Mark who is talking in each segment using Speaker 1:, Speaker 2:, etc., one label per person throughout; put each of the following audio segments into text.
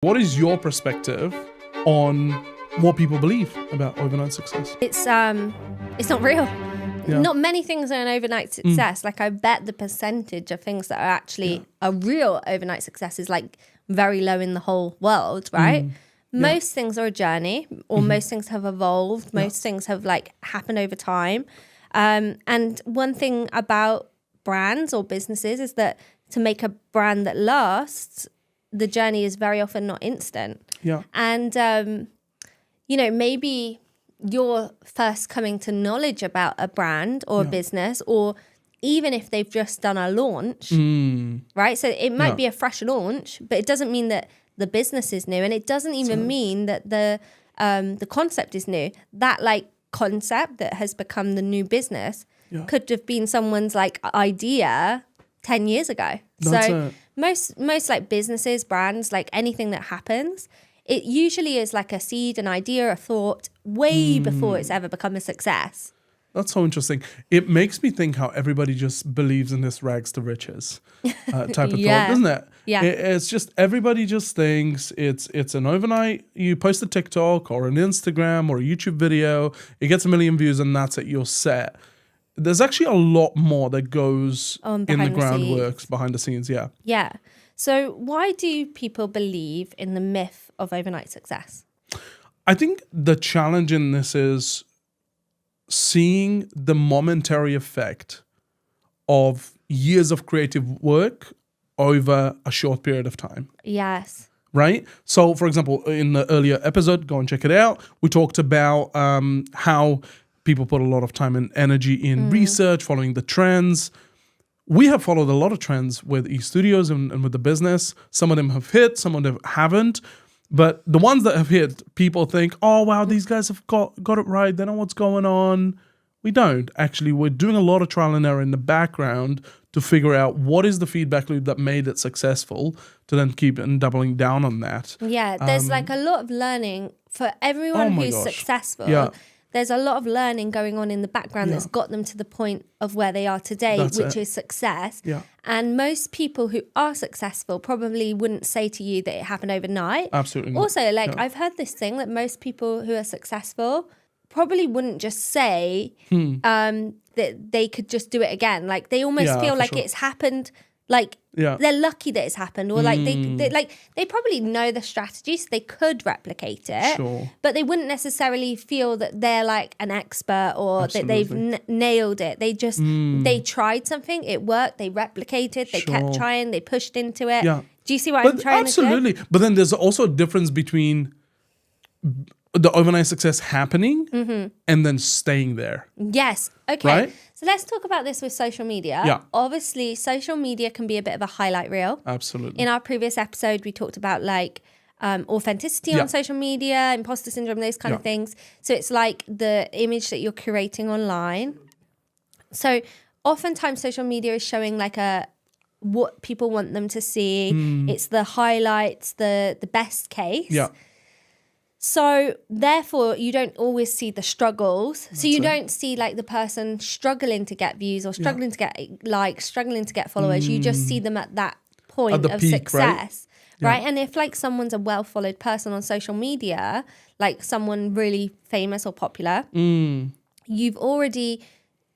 Speaker 1: What is your perspective on what people believe about overnight success?
Speaker 2: It's not real.
Speaker 1: Yeah.
Speaker 2: Not many things are an overnight success. Like, I bet the percentage of things that are actually a real overnight success is like very low in the whole world, right? Most things are a journey, or most things have evolved. Most things have like happened over time. And one thing about brands or businesses is that to make a brand that lasts, the journey is very often not instant.
Speaker 1: Yeah.
Speaker 2: And, maybe you're first coming to knowledge about a brand or a business, or even if they've just done a launch, right? So it might be a fresh launch, but it doesn't mean that the business is new. And it doesn't even mean that the concept is new. That like concept that has become the new business could have been someone's like idea 10 years ago. Most like businesses, brands, like anything that happens, it usually is like a seed, an idea, a thought way before it's ever become a success.
Speaker 1: That's so interesting. It makes me think how everybody just believes in this rags to riches type of thought, doesn't it?
Speaker 2: Yeah.
Speaker 1: It's just everybody just thinks it's an overnight. You post a TikTok or an Instagram or a YouTube video, it gets 1 million views and that's it, you're set. There's actually a lot more that goes in the groundworks behind the scenes. Yeah.
Speaker 2: Yeah. So why do people believe in the myth of overnight success?
Speaker 1: I think the challenge in this is seeing the momentary effect of years of creative work over a short period of time.
Speaker 2: Yes.
Speaker 1: Right? So, for example, in the earlier episode, go and check it out, we talked about how people put a lot of time and energy in research, following the trends. We have followed a lot of trends with eStudios and with the business. Some of them have hit, some of them haven't. But the ones that have hit, people think, oh, wow, these guys have got it right. They know what's going on. We don't. Actually, we're doing a lot of trial and error in the background to figure out what is the feedback loop that made it successful, to then keep and doubling down on that.
Speaker 2: Yeah, there's like a lot of learning for everyone who's successful.
Speaker 1: Yeah.
Speaker 2: There's a lot of learning going on in the background that's got them to the point of where they are today, which is success.
Speaker 1: Yeah.
Speaker 2: And most people who are successful probably wouldn't say to you that it happened overnight.
Speaker 1: Absolutely not.
Speaker 2: Also, I've heard this thing that most people who are successful probably wouldn't just say that they could just do it again. Like, they almost feel like it's happened. Like, they're lucky that it's happened, or like they probably know the strategy, so they could replicate it, but they wouldn't necessarily feel that they're like an expert or that they've nailed it. They just they tried something, it worked, they replicated, they kept trying, they pushed into it. Do you see what I'm trying to say?
Speaker 1: Absolutely. But then there's also a difference between the overnight success happening and then staying there.
Speaker 2: Yes. Okay.
Speaker 1: Right?
Speaker 2: So let's talk about this with social media.
Speaker 1: Yeah.
Speaker 2: Obviously, social media can be a bit of a highlight reel.
Speaker 1: Absolutely.
Speaker 2: In our previous episode, we talked about like authenticity on social media, imposter syndrome, those kind of things. So it's like the image that you're curating online. So oftentimes social media is showing like what people want them to see. It's the highlights, the best case.
Speaker 1: Yeah.
Speaker 2: So therefore, you don't always see the struggles. So you don't see like the person struggling to get views or struggling to get likes, struggling to get followers. You just see them at that point of peak, success, right? And if like someone's a well-followed person on social media, like someone really famous or popular,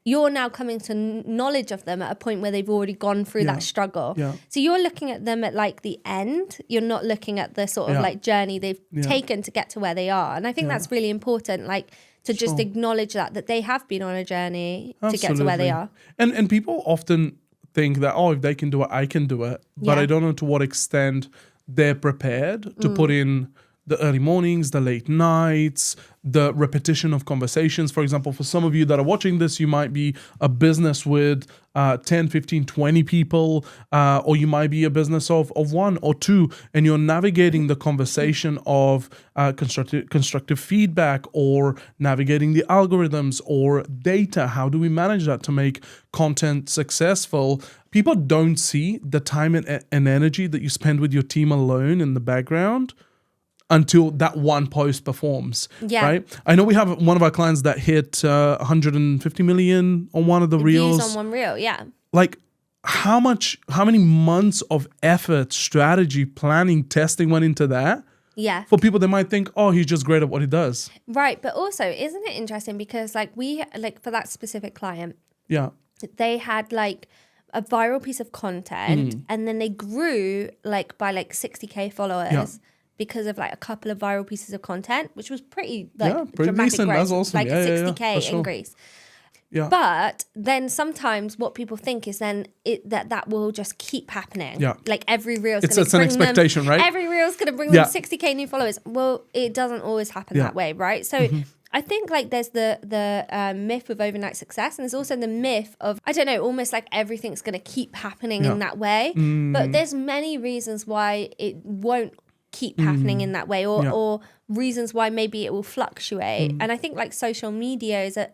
Speaker 2: you're now coming to knowledge of them at a point where they've already gone through that struggle. Yeah. So you're looking at them at like the end. You're not looking at the sort of like journey they've taken to get to where they are. And I think that's really important, like to just acknowledge that they have been on a journey to get to where they are.
Speaker 1: And people often think that, oh, if they can do it, I can do it. But I don't know to what extent they're prepared to put in the early mornings, the late nights, the repetition of conversations. For example, for some of you that are watching this, you might be a business with 10, 15, 20 people, or you might be a business of one or two, and you're navigating the conversation of constructive feedback, or navigating the algorithms or data. How do we manage that to make content successful? People don't see the time and energy that you spend with your team alone in the background until that one post performs, right? I know we have one of our clients that hit 150 million on one of the reels.
Speaker 2: Views on one reel,
Speaker 1: Like, how many months of effort, strategy, planning, testing went into that?
Speaker 2: Yeah.
Speaker 1: For people that might think, oh, he's just great at what he does.
Speaker 2: Right. But also, isn't it interesting? Because like for that specific client,
Speaker 1: Yeah.
Speaker 2: they had like a viral piece of content and then they grew like by like 60K followers because of like a couple of viral pieces of content, which was pretty dramatic
Speaker 1: decent.
Speaker 2: growth.
Speaker 1: That's awesome.
Speaker 2: Like a 60K
Speaker 1: for sure.
Speaker 2: increase.
Speaker 1: Yeah.
Speaker 2: But then sometimes what people think is then that will just keep happening.
Speaker 1: Yeah.
Speaker 2: Like every reel's
Speaker 1: It's
Speaker 2: going to bring
Speaker 1: an expectation, right?
Speaker 2: Every reel's going to bring them 60K new followers. Well, it doesn't always happen that way, right? So I think like there's the myth of overnight success, and there's also the myth of, I don't know, almost like everything's going to keep happening in that way. But there's many reasons why it won't keep happening in that way, or reasons why maybe it will fluctuate. And I think like social media is a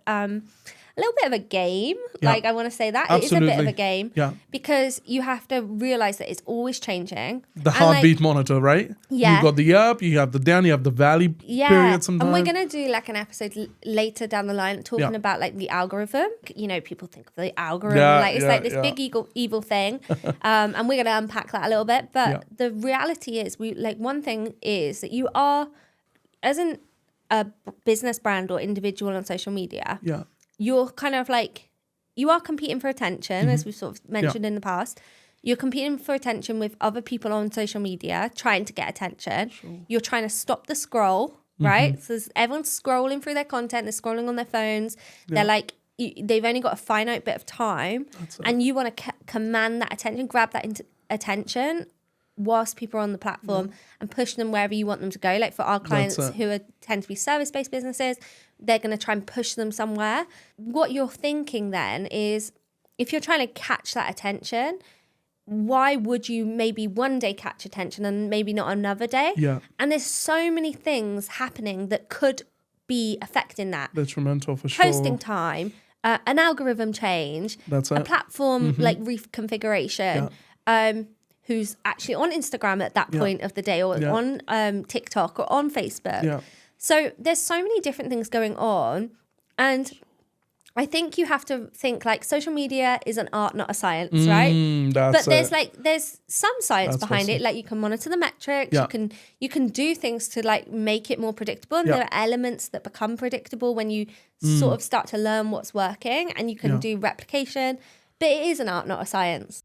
Speaker 2: little bit of a game. Like I want to say that.
Speaker 1: Absolutely.
Speaker 2: It is a bit of a game.
Speaker 1: Yeah.
Speaker 2: Because you have to realize that it's always changing.
Speaker 1: The heartbeat monitor, right?
Speaker 2: Yeah.
Speaker 1: You've got the up, you have the down, you have the valley period sometimes.
Speaker 2: And we're going to do like an episode later down the line talking about like the algorithm. You know, people think of the algorithm like it's like this big evil thing. And we're going to unpack that a little bit. But the reality is one thing is that you are, as a business brand or individual on social media, you're kind of like, you are competing for attention, as we've sort of mentioned in the past. You're competing for attention with other people on social media, trying to get attention. Sure. You're trying to stop the scroll, right? So everyone's scrolling through their content, they're scrolling on their phones. They're like, they've only got a finite bit of time. And you want to command that attention, grab that attention whilst people are on the platform and push them wherever you want them to go. Like for our clients who tend to be service-based businesses, they're going to try and push them somewhere. What you're thinking then is, if you're trying to catch that attention, why would you maybe one day catch attention and maybe not another day?
Speaker 1: Yeah.
Speaker 2: And there's so many things happening that could be affecting that.
Speaker 1: Detrimental for sure.
Speaker 2: Posting time, an algorithm change, a platform like reconfiguration, who's actually on Instagram at that point of the day, or on TikTok or on Facebook.
Speaker 1: Yeah.
Speaker 2: So there's so many different things going on. And I think you have to think like social media is an art, not a science, right? But there's some science behind it. Like you can monitor the metrics, you can do things to like make it more predictable. And there are elements that become predictable when you sort of start to learn what's working, and you can do replication. But it is an art, not a science.